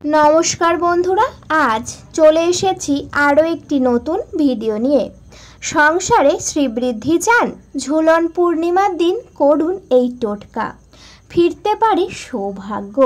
নমস্কার বন্ধুরা, আজ চলে এসেছি আরও একটি নতুন ভিডিও নিয়ে। সংসারে শ্রীবৃদ্ধি চান? ঝুলন পূর্ণিমার দিন করুন এই টোটকা, ফিরতে পারে সৌভাগ্য।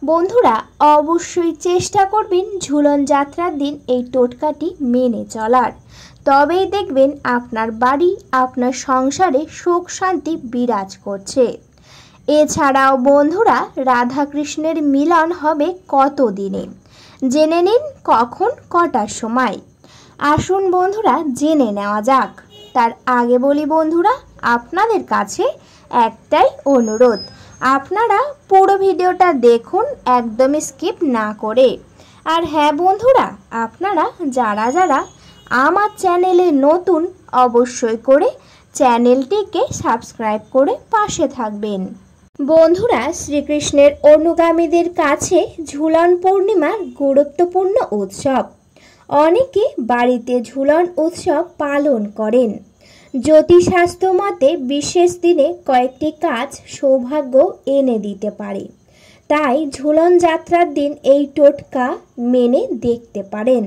বন্ধুরা, অবশ্যই চেষ্টা করবেন ঝুলন যাত্রার দিন এই টোটকাটি মেনে চলার, তবেই দেখবেন আপনার বাড়ি, আপনার সংসারে সুখ শান্তি বিরাজ করছে। এছাড়াও বন্ধুরা, রাধাকৃষ্ণের মিলন হবে কত দিনে, জেনে নিন কখন কটার সময়। আসুন বন্ধুরা, জেনে নেওয়া যাক। তার আগে বলি বন্ধুরা, আপনাদের কাছে একটাই অনুরোধ, আপনারা পুরো ভিডিওটা দেখুন, একদমই স্কিপ না করে। আর হ্যাঁ বন্ধুরা, আপনারা যারা যারা আমার চ্যানেলে নতুন, অবশ্যই করে চ্যানেলটিকে সাবস্ক্রাইব করে পাশে থাকবেন। বন্ধুরা, শ্রীকৃষ্ণের অনুগামীদের কাছে ঝুলন পূর্ণিমা গুরুত্বপূর্ণ উৎসব। অনেকে বাড়িতে ঝুলন উৎসব পালন করেন। জ্যোতিষশাস্ত্র মতে বিশেষ দিনে কয়েকটি কাজ সৌভাগ্য এনে দিতে পারে, তাই ঝুলন যাত্রার দিন এই টোটকা মেনে দেখতে পারেন।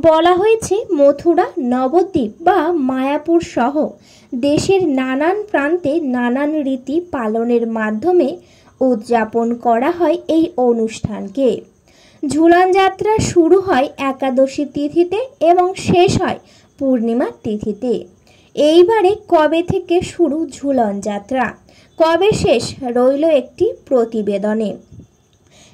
বলা হয়েছে মথুরা, নবদ্বীপ বা মায়াপুর সহ দেশের নানান প্রান্তে নানান রীতি পালনের মাধ্যমে উদযাপন করা হয় এই অনুষ্ঠানকে। ঝুলন যাত্রা শুরু হয় একাদশী তিথিতে এবং শেষ হয় পূর্ণিমা তিথিতে। এইবারে কবে থেকে শুরু ঝুলন যাত্রা, কবে শেষ, রইল একটি প্রতিবেদনে।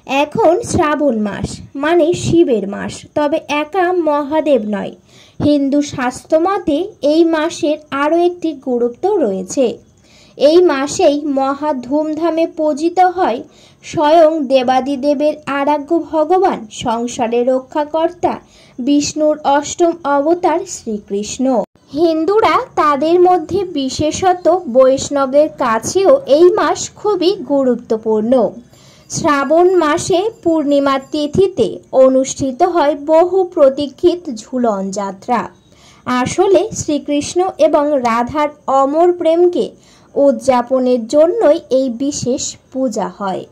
এখন শ্রাবণ মাস মানে শিবের মাস, তবে একা মহাদেব নয়। হিন্দু শাস্ত্রমতে এই মাসের আরও একটি গুরুত্ব রয়েছে। এই মাসেই মহা ধুমধামে পূজিত হয় স্বয়ং দেবাদিদেবের আরাধ্য ভগবান, সংসারের রক্ষাকর্তা বিষ্ণুর অষ্টম অবতার শ্রীকৃষ্ণ। হিন্দুরা তাদের মধ্যে বিশেষত বৈষ্ণবদের কাছেও এই মাস খুবই গুরুত্বপূর্ণ। শ্রাবণ মাসে পূর্ণিমা তিথিতে অনুষ্ঠিত হয় বহু প্রতীক্ষিত ঝুলন যাত্রা। আসলে শ্রীকৃষ্ণ এবং রাধার অমর প্রেমকে উদযাপনের জন্যই এই বিশেষ পূজা হয়।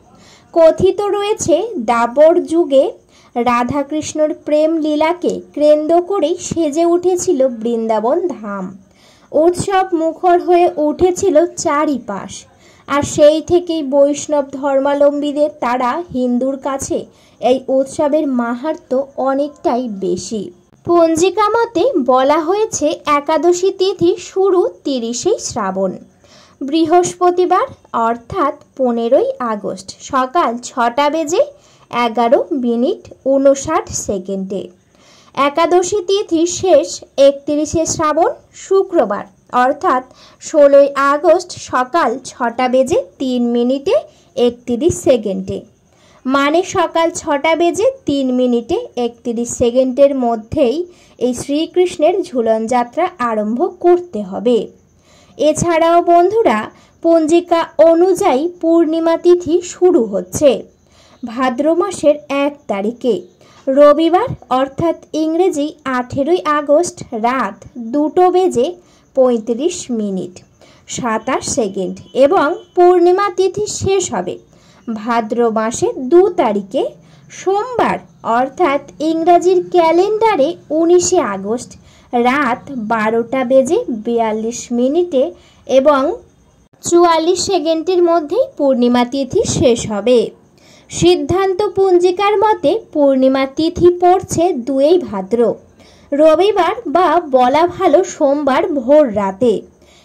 কথিত রয়েছে দ্বাপর যুগে রাধাকৃষ্ণর প্রেম লীলাকে কেন্দ্র করেই সেজে উঠেছিল বৃন্দাবন ধাম। উৎসব মুখর হয়ে উঠেছিল চারিপাশ, আর সেই থেকেই বৈষ্ণব ধর্মাবলম্বীদের তারা হিন্দুর কাছে এই উৎসবের মাহাত্ম্য অনেকটাই বেশি। পঞ্জিকা মতে বলা হয়েছে একাদশী তিথি শুরু 30শে শ্রাবণ, বৃহস্পতিবার অর্থাৎ 15ই আগস্ট সকাল 6:11:59। একাদশী তিথি শেষ 31শে শ্রাবণ, শুক্রবার অর্থাৎ 16ই আগস্ট সকাল 6:03:31। মানে সকাল 6:03:31 মধ্যেই এই শ্রীকৃষ্ণের ঝুলন যাত্রা আরম্ভ করতে হবে। এছাড়াও বন্ধুরা, পঞ্জিকা অনুযায়ী পূর্ণিমা তিথি শুরু হচ্ছে ভাদ্র মাসের 1 তারিখে, রবিবার অর্থাৎ ইংরেজি 18ই আগস্ট রাত 2:35:27 এবং পূর্ণিমা তিথি শেষ হবে ভাদ্র মাসের 2 তারিখে, সোমবার অর্থাৎ ইংরাজির ক্যালেন্ডারে 19শে আগস্ট রাত 12:42 এবং 44 মধ্যেই পূর্ণিমা তিথি শেষ হবে। সিদ্ধান্ত পঞ্জিকার মতে পূর্ণিমা তিথি পড়ছে 2 ভাদ্র, রবিবার বা বলা ভালো সোমবার ভোর রাতে,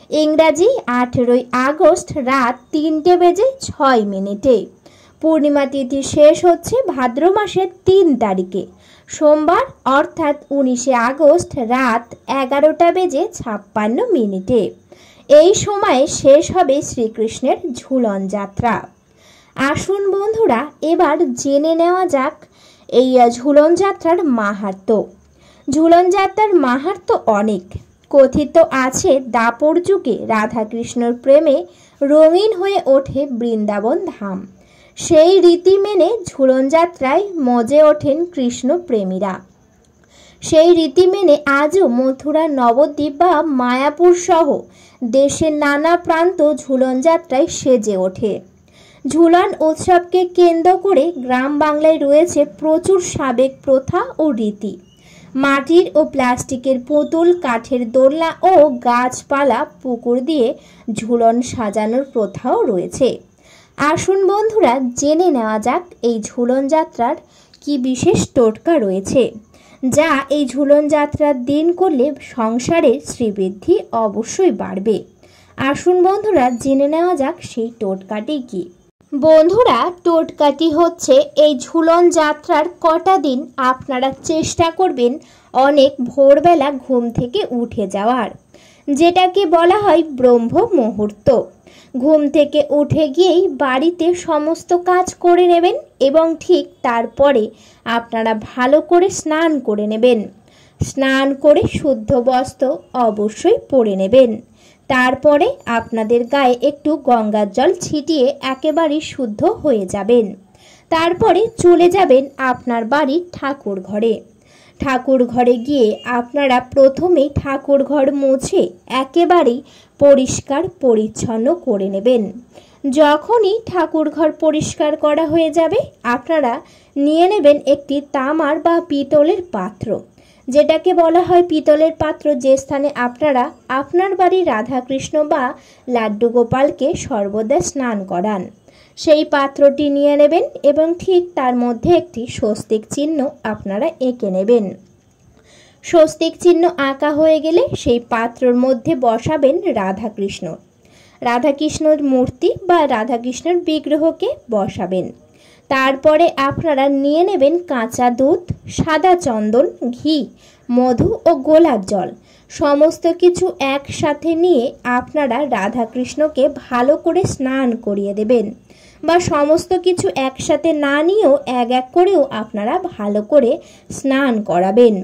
ইংরাজি 18ই আগস্ট রাত 3:06। পূর্ণিমা তিথি শেষ হচ্ছে ভাদ্র মাসের 3 তারিখে, সোমবার অর্থাৎ 19শে আগস্ট রাত 11:56। এই সময়ে শেষ হবে শ্রীকৃষ্ণের ঝুলন যাত্রা। আসুন বন্ধুরা, এবার জেনে নেওয়া যাক এই ঝুলন যাত্রার মাহাত্ম্য। ঝুলন যাত্রার মাহাত্ম্য অনেক। কথিত আছে দ্বাপর যুগে রাধাকৃষ্ণর প্রেমে রঙিন হয়ে ওঠে বৃন্দাবন ধাম। সেই রীতি মেনে ঝুলন যাত্রায় মজে ওঠেন কৃষ্ণ প্রেমীরা। সেই রীতি মেনে আজও মথুরা, নবদ্বীপ বা মায়াপুর সহ দেশের নানা প্রান্ত ঝুলন যাত্রায় সেজে ওঠে। ঝুলন উৎসবকে কেন্দ্র করে গ্রাম বাংলায় রয়েছে প্রচুর সাবেক প্রথা ও রীতি। মাটির ও প্লাস্টিকের পুতুল, কাঠের দোলনা ও গাছপালা পুকুর দিয়ে ঝুলন সাজানোর প্রথাও রয়েছে। আসুন বন্ধুরা, জেনে নেওয়া যাক এই ঝুলন যাত্রার কি বিশেষ টোটকা রয়েছে, যা এই ঝুলন যাত্রার দিন করলে সংসারের শ্রীবৃদ্ধি অবশ্যই বাড়বে। আসুন বন্ধুরা, জেনে নেওয়া যাক সেই টোটকাটি কি। বন্ধুরা, টোটকাটি হচ্ছে এই ঝুলন যাত্রার কটা দিন আপনারা চেষ্টা করবেন অনেক ভোরবেলা ঘুম থেকে উঠে যাওয়ার, যেটাকে বলা হয় ব্রহ্ম মুহূর্ত। ঘুম থেকে উঠে গিয়েই বাড়িতে সমস্ত কাজ করে নেবেন এবং ঠিক তারপরে আপনারা ভালো করে স্নান করে নেবেন। স্নান করে শুদ্ধ বস্ত্র অবশ্যই পরে নেবেন। তারপরে আপনাদের গায়ে একটু গঙ্গার জল ছিটিয়ে একেবারেই শুদ্ধ হয়ে যাবেন। তারপরে চলে যাবেন আপনার বাড়ির ঠাকুর ঘরে। ঠাকুর ঘরে গিয়ে আপনারা প্রথমেই ঠাকুর ঘর মুছে একেবারেই পরিষ্কার পরিচ্ছন্ন করে নেবেন। যখনই ঠাকুর ঘর পরিষ্কার করা হয়ে যাবে, আপনারা নিয়ে নেবেন একটি তামার বা পিতলের পাত্র, যেটাকে বলা হয় পিতলের পাত্র, যে স্থানে আপনারা আপনার বাড়ির রাধাকৃষ্ণ বা লাড্ডু গোপালকে সর্বদা স্নান করান। সেই পাত্রটি নিয়ে নেবেন এবং ঠিক তার মধ্যে একটি স্বস্তিক চিহ্ন আপনারা এঁকে নেবেন। স্বস্তিক চিহ্ন আঁকা হয়ে গেলে সেই পাত্রর মধ্যে বসাবেন রাধাকৃষ্ণর মূর্তি বা রাধাকৃষ্ণের বিগ্রহকে বসাবেন। তারপরে আপনারা নিয়ে নেবেন কাঁচা দুধ, সাদা চন্দন, ঘি, মধু ও গোলাপ জল। সমস্ত কিছু একসাথে নিয়ে আপনারা রাধাকৃষ্ণকে ভালো করে স্নান করিয়ে দেবেন, বা সমস্ত কিছু একসাথে না নিয়েও এক এক করেও আপনারা ভালো করে স্নান করাবেন।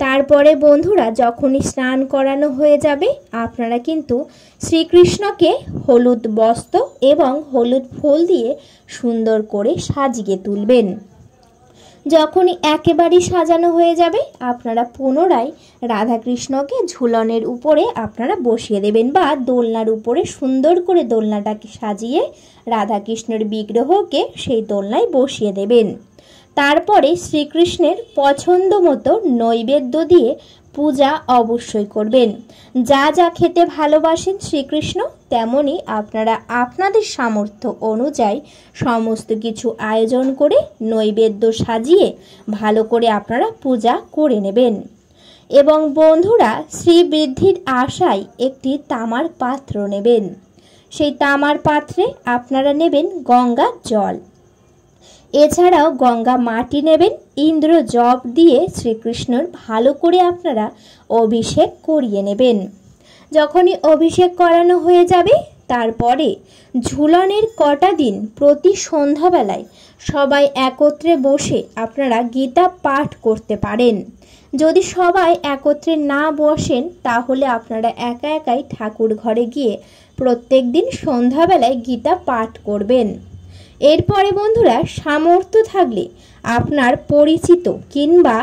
তারপরে বন্ধুরা, যখনই স্নান করানো হয়ে যাবে, আপনারা কিন্তু শ্রীকৃষ্ণকে হলুদ বস্ত্র এবং হলুদ ফুল দিয়ে সুন্দর করে সাজিয়ে তুলবেন। যখনই একেবারেই সাজানো হয়ে যাবে, আপনারা পুনরায় রাধাকৃষ্ণকে ঝুলনের উপরে আপনারা বসিয়ে দেবেন, বা দোলনার উপরে সুন্দর করে দোলনাটাকে সাজিয়ে রাধাকৃষ্ণের বিগ্রহকে সেই দোলনায় বসিয়ে দেবেন। তারপরে শ্রীকৃষ্ণের পছন্দ মতো নৈবেদ্য দিয়ে পূজা অবশ্যই করবেন। যা যা খেতে ভালোবাসেন শ্রীকৃষ্ণ, তেমনি আপনারা আপনাদের সামর্থ্য অনুযায়ী সমস্ত কিছু আয়োজন করে নৈবেদ্য সাজিয়ে ভালো করে আপনারা পূজা করে নেবেন। এবং বন্ধুরা, শ্রীবৃদ্ধির আশায় একটি তামার পাত্র নেবেন। সেই তামার পাত্রে আপনারা নেবেন গঙ্গার জল, এছাড়াও গঙ্গা মাটি নেবেন। ইন্দ্র জব দিয়ে শ্রীকৃষ্ণর ভালো করে আপনারা অভিষেক করিয়ে নেবেন। যখনই অভিষেক করানো হয়ে যাবে, তারপরে ঝুলনের কটা দিন প্রতি সন্ধ্যাবেলায় সবাই একত্রে বসে আপনারা গীতা পাঠ করতে পারেন। যদি সবাই একত্রে না বসেন, তাহলে আপনারা একা একাই ঠাকুর ঘরে গিয়ে প্রত্যেক দিন সন্ধ্যাবেলায় গীতা পাঠ করবেন। এরপরে বন্ধুরা, সামর্থ্য থাকলে আপনার পরিচিত কিংবা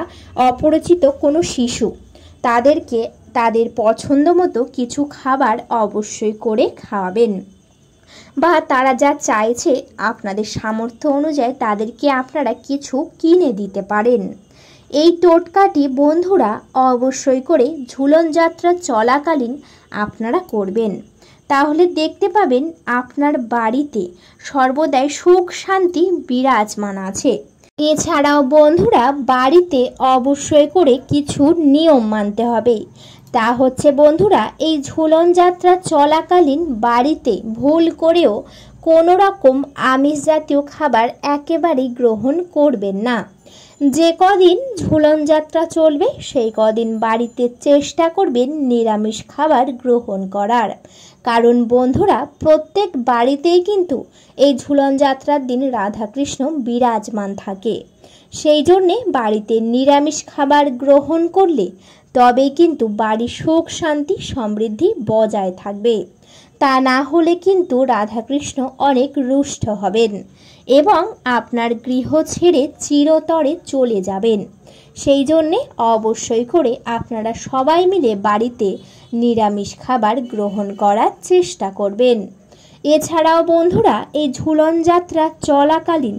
অপরিচিত কোনো শিশু, তাদেরকে তাদের পছন্দ মতো কিছু খাবার অবশ্যই করে খাওয়াবেন, বা তারা যা চাইছে আপনাদের সামর্থ্য অনুযায়ী তাদেরকে আপনারা কিছু কিনে দিতে পারেন। এই টোটকাটি বন্ধুরা অবশ্যই করে ঝুলন যাত্রা চলাকালীন আপনারা করবেন। তাহলে দেখতে পাবেন আপনার বাড়িতে সর্বদাই সুখ শান্তি বিরাজমান আছে। এছাড়াও বন্ধুরা, বাড়িতে অবশ্যই করে কিছু নিয়ম মানতে হবে। তা হচ্ছে বন্ধুরা, এই ঝুলন যাত্রা চলাকালীন বাড়িতে ভুল করেও কোনো রকম আমিষ জাতীয় খাবার একেবারেই গ্রহণ করবেন না। যে কদিন ঝুলন যাত্রা চলবে, সেই কদিন বাড়িতে চেষ্টা করবেন নিরামিষ খাবার গ্রহণ করার। কারণ বন্ধুরা, প্রত্যেক বাড়িতেই কিন্তু এই ঝুলন যাত্রার দিন রাধাকৃষ্ণ বিরাজমান থাকে। সেই জন্যে বাড়িতে নিরামিষ খাবার গ্রহণ করলে তবেই কিন্তু বাড়ির সুখ শান্তি সমৃদ্ধি বজায় থাকবে। তা না হলে কিন্তু রাধাকৃষ্ণ অনেক রুষ্ট হবেন এবং আপনার গৃহ ছেড়ে চিরতরে চলে যাবেন। সেই জন্যে অবশ্যই করে আপনারা সবাই মিলে বাড়িতে নিরামিষ খাবার গ্রহণ করার চেষ্টা করবেন। এছাড়াও বন্ধুরা, এই ঝুলন যাত্রা চলাকালীন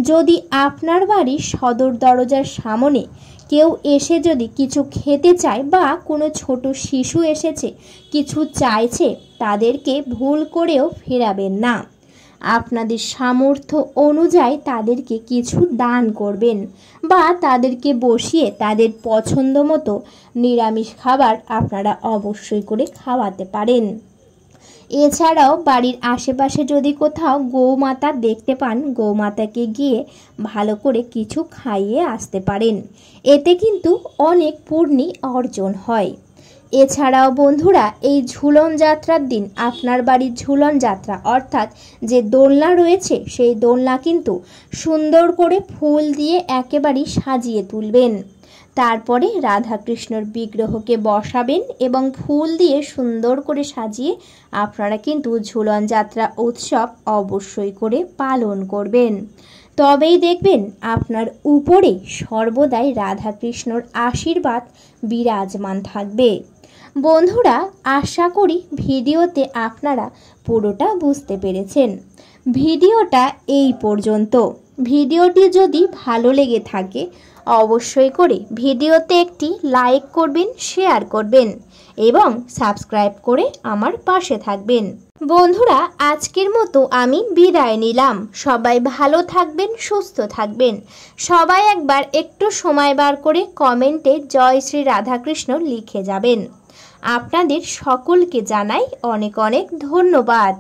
যদি আপনার বাড়ির সদর দরজার সামনে কেউ এসে যদি কিছু খেতে চায় বা কোনো ছোট শিশু এসেছে কিছু চাইছে, তাদেরকে ভুল করেও ফেরাবেন না। আপনাদের সামর্থ্য অনুযায়ী তাদেরকে কিছু দান করবেন বা তাদেরকে বসিয়ে তাদের পছন্দ মতো নিরামিষ খাবার আপনারা অবশ্যই করে খাওয়াতে পারেন। এছাড়াও বাড়ির আশেপাশে যদি কোথাও গৌমাতা দেখতে পান, গৌমাতাকে গিয়ে ভালো করে কিছু খাইয়ে আসতে পারেন। এতে কিন্তু অনেক পুণ্যি অর্জন হয়। এছাড়াও বন্ধুরা, এই ঝুলন যাত্রার দিন আপনার বাড়ির ঝুলন যাত্রা অর্থাৎ যে দোলনা রয়েছে সেই দোলনা কিন্তু সুন্দর করে ফুল দিয়ে একেবারেই সাজিয়ে তুলবেন। তারপরে রাধাকৃষ্ণর বিগ্রহকে বসাবেন এবং ফুল দিয়ে সুন্দর করে সাজিয়ে আপনারা কিন্তু ঝুলন যাত্রা উৎসব অবশ্যই করে পালন করবেন। তবেই দেখবেন আপনার উপরে সর্বদাই রাধাকৃষ্ণর আশীর্বাদ বিরাজমান থাকবে। বন্ধুরা, আশা করি ভিডিওতে আপনারা পুরোটা বুঝতে পেরেছেন। ভিডিওটা এই পর্যন্ত। ভিডিওটি যদি ভালো লেগে থাকে অবশ্যই করে ভিডিওতে একটি লাইক করবেন, শেয়ার করবেন এবং সাবস্ক্রাইব করে আমার পাশে থাকবেন। বন্ধুরা, আজকের মতো আমি বিদায় নিলাম। সবাই ভালো থাকবেন, সুস্থ থাকবেন। সবাই একবার একটু সময় বার করে কমেন্টে জয় শ্রী রাধাকৃষ্ণ লিখে যাবেন। আপনাদের সকলকে জানাই অনেক অনেক ধন্যবাদ।